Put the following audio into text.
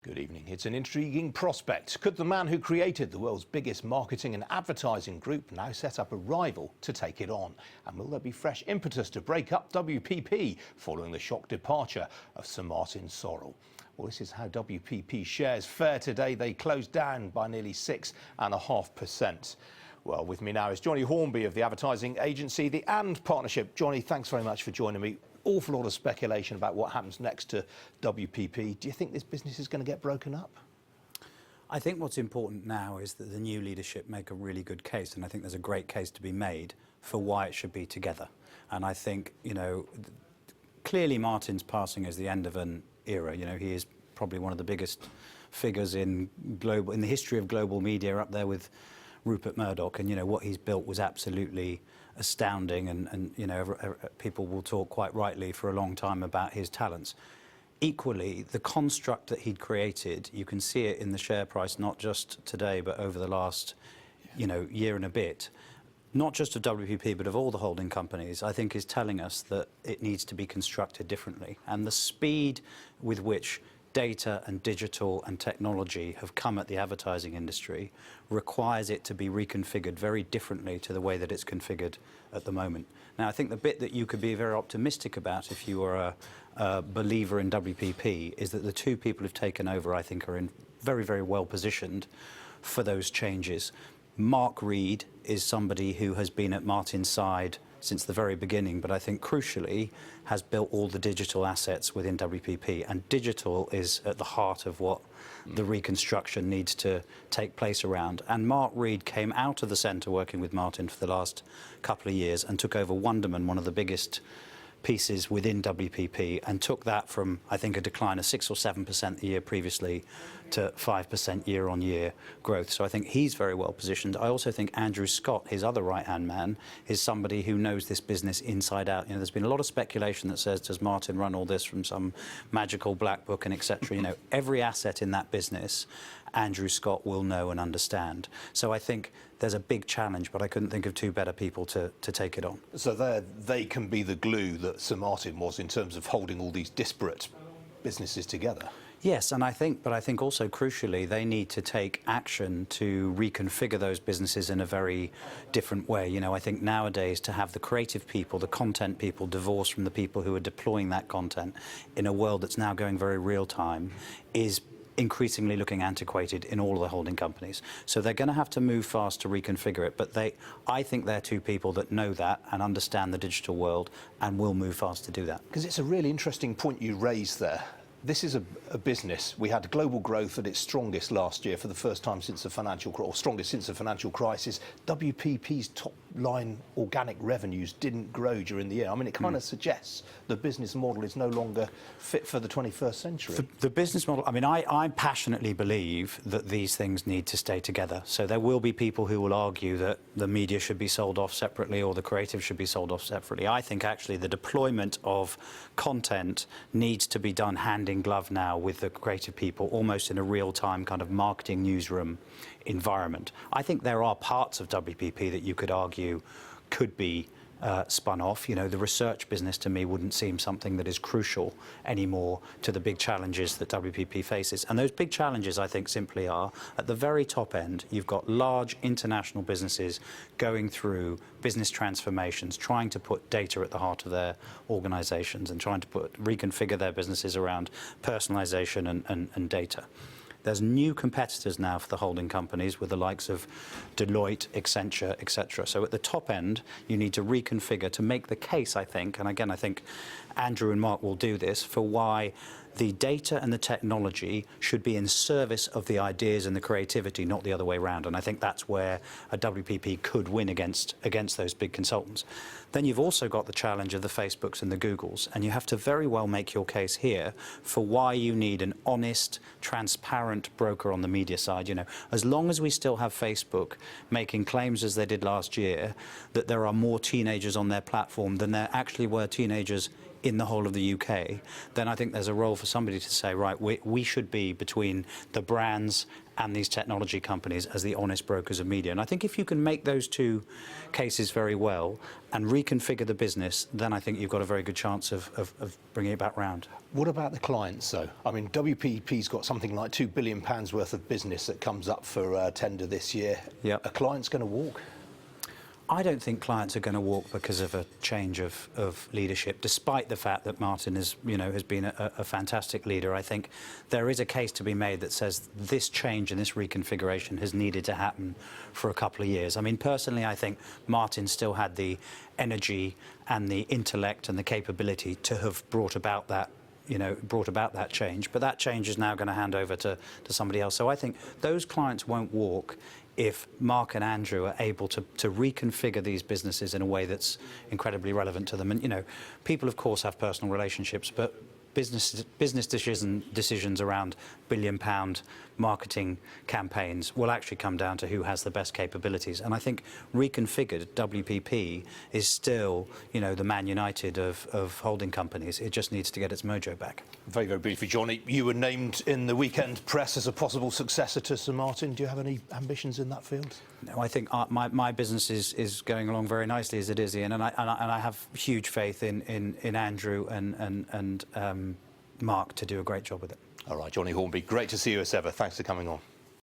Good evening. It's an intriguing prospect. Could the man who created the world's biggest marketing and advertising group now set up a rival to take it on? And will there be fresh impetus to break up WPP following the shock departure of Sir Martin Sorrell? Well, this is how WPP shares fare today. They closed down by nearly 6.5%. Well, with me now is Johnny Hornby of the advertising agency, the AND Partnership. Johnny, thanks very much for joining me. Awful lot of speculation about what happens next to WPP. Do you think this business is going to get broken up? I think what's important now is that the new leadership make a really good case, and I think there's a great case to be made for why it should be together. And I think, you know, clearly Martin's passing is the end of an era. You know, he is probably one of the biggest figures in the history of global media, up there with Rupert Murdoch, and you know what he's built was absolutely astounding, and you know people will talk quite rightly for a long time about his talents. Equally, the construct that he'd created, you can see it in the share price, not just today but over the last year and a bit, not just of WPP but of all the holding companies, I think is telling us that it needs to be constructed differently. And the speed with which data and digital and technology have come at the advertising industry requires it to be reconfigured very differently to the way that it's configured at the moment. Now, I think the bit that you could be very optimistic about if you are a believer in WPP is that the two people who've taken over, I think, are in very, very well positioned for those changes. Mark Reed is somebody who has been at Martin's side since the very beginning, but I think crucially has built all the digital assets within WPP, and digital is at the heart of what the reconstruction needs to take place around. And Mark Reed came out of the centre working with Martin for the last couple of years and took over Wonderman, one of the biggest pieces within WPP, and took that from, I think, a decline of 6 or 7% the year previously to 5% year-on-year growth. So I think he's very well positioned. I also think Andrew Scott, his other right-hand man, is somebody who knows this business inside out. You know, there's been a lot of speculation that says, does Martin run all this from some magical black book and etc. You know, every asset in that business, Andrew Scott will know and understand. So I think there's a big challenge, but I couldn't think of two better people to take it on. So they can be the glue that Sir Martin was in terms of holding all these disparate businesses together. Yes, and I think also crucially they need to take action to reconfigure those businesses in a very different way. You know, I think nowadays to have the creative people, the content people divorced from the people who are deploying that content in a world that's now going very real time is increasingly looking antiquated in all of the holding companies. So they're going to have to move fast to reconfigure it, but I think they're two people that know that and understand the digital world and will move fast to do that. Because it's a really interesting point you raised there. This is a business. We had global growth at its strongest last year for the first time since the financial crisis, or strongest since the financial crisis. WPP's top line organic revenues didn't grow during the year. I mean, it kind of suggests the business model is no longer fit for the 21st century. The business model, I mean, I passionately believe that these things need to stay together. So there will be people who will argue that the media should be sold off separately or the creative should be sold off separately. I think actually the deployment of content needs to be done hand in glove now with the creative people, almost in a real-time kind of marketing newsroom environment. I think there are parts of WPP that you could argue could be spun off. You know, the research business to me wouldn't seem something that is crucial anymore to the big challenges that WPP faces. And those big challenges, I think, simply are, at the very top end, you've got large international businesses going through business transformations, trying to put data at the heart of their organizations and trying to reconfigure their businesses around personalization and data. There's new competitors now for the holding companies with the likes of Deloitte, Accenture, etc. So at the top end, you need to reconfigure to make the case, I think, and again, I think Andrew and Mark will do this, for why the data and the technology should be in service of the ideas and the creativity, not the other way around. And I think that's where a WPP could win against those big consultants. Then you've also got the challenge of the Facebooks and the Googles, and you have to very well make your case here for why you need an honest, transparent broker on the media side. You know, as long as we still have Facebook making claims, as they did last year, that there are more teenagers on their platform than there actually were teenagers in the whole of the UK, then I think there's a role for somebody to say, right, we should be between the brands and these technology companies as the honest brokers of media. And I think if you can make those two cases very well and reconfigure the business, then I think you've got a very good chance of bringing it back round. What about the clients, though? I mean, WPP's got something like £2 billion worth of business that comes up for tender this year. Yep. Are clients going to walk? I don't think clients are going to walk because of a change of leadership, despite the fact that Martin has been a fantastic leader. I think there is a case to be made that says this change and this reconfiguration has needed to happen for a couple of years. I mean, personally, I think Martin still had the energy and the intellect and the capability to have brought about that change, but that change is now going to hand over to somebody else. So I think those clients won't walk if Mark and Andrew are able to reconfigure these businesses in a way that's incredibly relevant to them. And, people, of course, have personal relationships, but business decisions around billion-pound marketing campaigns will actually come down to who has the best capabilities. And I think reconfigured WPP is still, the Man United of holding companies. It just needs to get its mojo back. Very, very briefly, Johnny, you were named in the weekend press as a possible successor to Sir Martin. Do you have any ambitions in that field? No, I think my business is going along very nicely as it is, Ian, and I have huge faith in Andrew and Mark to do a great job with it. All right, Johnny Hornby, great to see you as ever. Thanks for coming on.